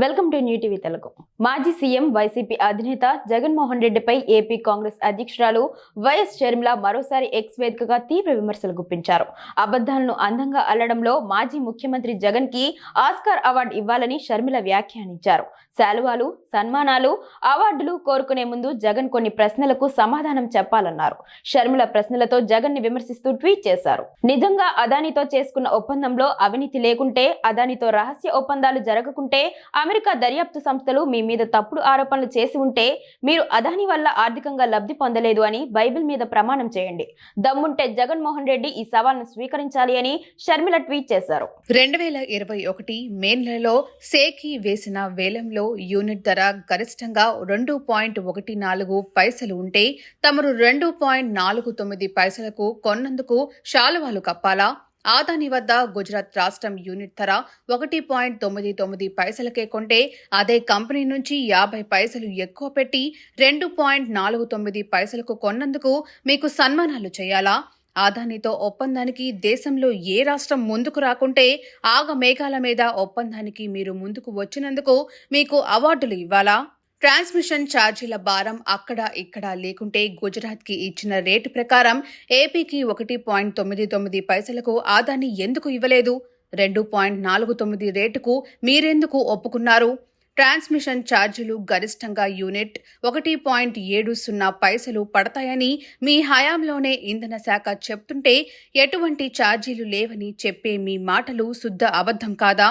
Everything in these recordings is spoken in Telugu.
Welcome to new TV Telugu. మాజీ సీఎం వైసీపీ అధినేత జగన్మోహన్ రెడ్డిపై ఏపీ కాంగ్రెస్ అధ్యక్షురాలు వైఎస్ షర్మిల మరోసారి ఎక్స్ వేదికగా తీవ్ర విమర్శలు గుప్పించారు. అబద్ధాలను అందంగా అల్లడంలో మాజీ ముఖ్యమంత్రి జగన్ కి ఆస్కార్ అవార్డు ఇవ్వాలని షర్మిల వ్యాఖ్యానించారు. శాలువాలు, సన్మానాలు, అవార్డులు కోరుకునే ముందు జగన్ కొన్ని ప్రశ్నలకు సమాధానం చెప్పాలన్నారు. షర్మిల ప్రశ్నలతో జగన్ ని విమర్శిస్తూ ట్వీట్ చేశారు. నిజంగా అదానితో చేసుకున్న ఒప్పందంలో అవినీతి లేకుంటే, అదానితో రహస్య ఒప్పందాలు జరగకుంటే, అమెరికా దర్యాప్తు సంస్థలు మీ మీద తప్పుడు ఆరోపణలు చేసి ఉంటే మీరు అదాని వల్ల ఆర్థికంగా లబ్ధి పొందలేదు అని బైబిల్ మీద ప్రమాణం చేయండి. దమ్ముంటే జగన్మోహన్ రెడ్డి ఈ సవాల్ను స్వీకరించాలి అని షర్మిల ట్వీట్ చేశారు. 2021 మే నెలలో సేకి వేసిన వేలంలో యూనిట్ ధర గరిష్టంగా 2.14 పైసలు ఉంటే తమరు 2.49 పైసలకు కొన్నందుకు శాలువాలు కప్పాలా? ఆదాని వద్ద గుజరాత్ రాష్ట్రం యూనిట్ ధర 1.99 పైసలకే కొంటే అదే కంపెనీ నుంచి 50 పైసలు ఎక్కువ పెట్టి 2.49 పైసలకు కొన్నందుకు మీకు సన్మానాలు చేయాలా? ఆదానితో ఒప్పందానికి దేశంలో ఏ రాష్ట్రం ముందుకు రాకుంటే ఆగమేఘాల మీద ఒప్పందానికి మీరు ముందుకు వచ్చినందుకు మీకు అవార్డులు ఇవ్వాలా? ట్రాన్స్మిషన్ ఛార్జీల భారం అక్కడ ఇక్కడ లేకుంటే గుజరాత్కి ఇచ్చిన రేటు ప్రకారం ఏపీకి 1.99 పైసలకు ఆదాని ఎందుకు ఇవ్వలేదు? 2.49 రేటుకు మీరెందుకు ఒప్పుకున్నారు? ట్రాన్స్మిషన్ ఛార్జీలు గరిష్టంగా యూనిట్ 1.70 పైసలు పడతాయని మీ హయాంలోనే ఇంధన శాఖ చెప్తుంటే ఎటువంటి ఛార్జీలు లేవని చెప్పే మీ మాటలు శుద్ధ అబద్ధం కాదా?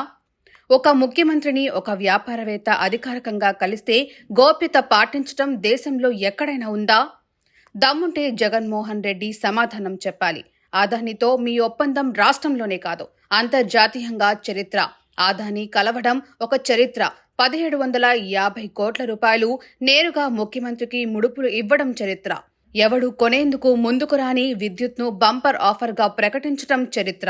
ఒక ముఖ్యమంత్రిని ఒక వ్యాపారవేత్త అధికారికంగా కలిస్తే గోప్యత పాటించడం దేశంలో ఎక్కడైనా ఉందా? దమ్ముంటే జగన్మోహన్ రెడ్డి సమాధానం చెప్పాలి. ఆదానితో మీ ఒప్పందం రాష్ట్రంలోనే కాదు, అంతర్జాతీయంగా చరిత్ర. ఆదాని కలవడం ఒక చరిత్ర. 1750 కోట్ల రూపాయలు నేరుగా ముఖ్యమంత్రికి ముడుపులు ఇవ్వడం చరిత్ర. ఎవడు కొనేందుకు ముందుకు రాని విద్యుత్ను బంపర్ ఆఫర్గా ప్రకటించడం చరిత్ర.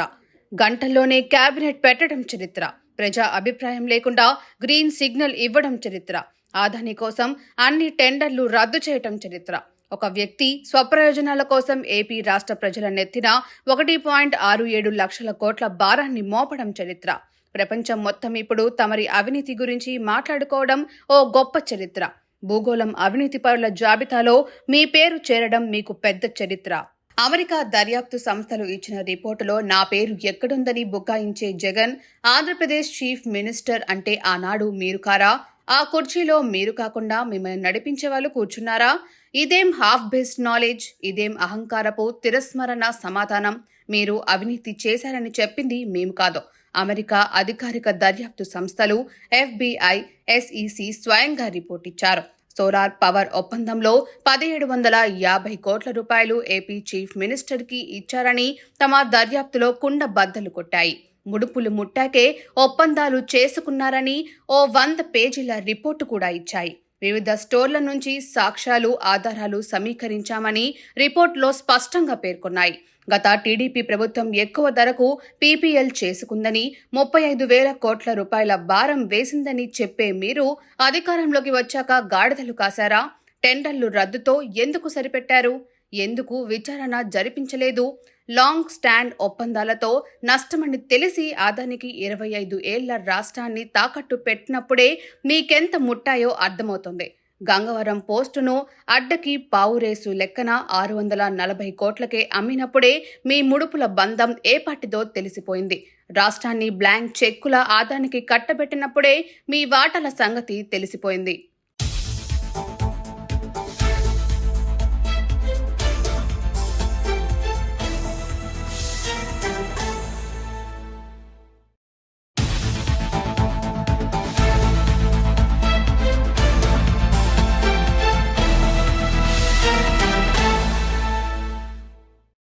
గంటల్లోనే కేబినెట్ పెట్టడం చరిత్ర. ప్రజా అభిప్రాయం లేకుండా గ్రీన్ సిగ్నల్ ఇవ్వడం చరిత్ర. ఆదాని కోసం అన్ని టెండర్లు రద్దు చేయటం చరిత్ర. ఒక వ్యక్తి స్వప్రయోజనాల కోసం ఏపీ రాష్ట్ర ప్రజల నెత్తిన 1.67 లక్షల కోట్ల భారాన్ని మోపడం చరిత్ర. ప్రపంచం మొత్తం ఇప్పుడు తమరి అవినీతి గురించి మాట్లాడుకోవడం ఓ గొప్ప చరిత్ర. భూగోళం అవినీతి పరుల జాబితాలో మీ పేరు చేరడం మీకు పెద్ద చరిత్ర. అమెరికా దర్యాప్తు సంస్థలు ఇచ్చిన రిపోర్టులో నా పేరు ఎక్కడుందని బుకాయించే జగన్ ఆంధ్రప్రదేశ్ చీఫ్ మినిస్టర్ అంటే ఆనాడు మీరు కారా? ఆ కుర్చీలో మీరు కాకుండా మిమ్మల్ని నడిపించే వాళ్ళు కూర్చున్నారా? ఇదేం హాఫ్ బేస్డ్ నాలెడ్జ్? ఇదేం అహంకారపు తిరస్మరణ సమాధానం? మీరు అవినీతి చేశారని చెప్పింది మేము కాదు, అమెరికా అధికారిక దర్యాప్తు సంస్థలు FBI, SEC స్వయంగా రిపోర్ట్ ఇచ్చారు. సోలార్ పవర్ ఒప్పందంలో 1750 కోట్ల రూపాయలు ఏపీ చీఫ్ మినిస్టర్ కి ఇచ్చారని తమ దర్యాప్తులో కుండ బద్దలు కొట్టాయి. ముడుపులు ముట్టాకే ఒప్పందాలు చేసుకున్నారని ఓ 100 పేజీల రిపోర్టు కూడా ఇచ్చాయి. వివిధ స్టోర్ల నుంచి సాక్ష్యాలు, ఆధారాలు సమీకరించామని రిపోర్టులో స్పష్టంగా పేర్కొన్నాయి. గత టీడీపీ ప్రభుత్వం ఎక్కువ ధరకు PPL చేసుకుందని, 35,000 కోట్ల రూపాయల భారం వేసిందని చెప్పే మీరు అధికారంలోకి వచ్చాక గాడిదలు కాశారా? టెండర్లు రద్దుతో ఎందుకు సరిపెట్టారు? ఎందుకు విచారణ జరిపించలేదు? లాంగ్ స్టాండ్ ఒప్పందాలతో నష్టమని తెలిసి అదానికి 25 ఏళ్ల రాష్ట్రాన్ని తాకట్టు పెట్టినప్పుడే మీకెంత ముట్టాయో అర్థమవుతుంది. గంగవరం పోస్టును అడ్డకి పావురేసు లెక్కన 640 కోట్లకే అమ్మినప్పుడే మీ ముడుపుల బంధం ఏపాటిదో తెలిసిపోయింది. రాష్ట్రాన్ని బ్లాంక్ చెక్కుల ఆదానికి కట్టబెట్టినప్పుడే మీ వాటాల సంగతి తెలిసిపోయింది.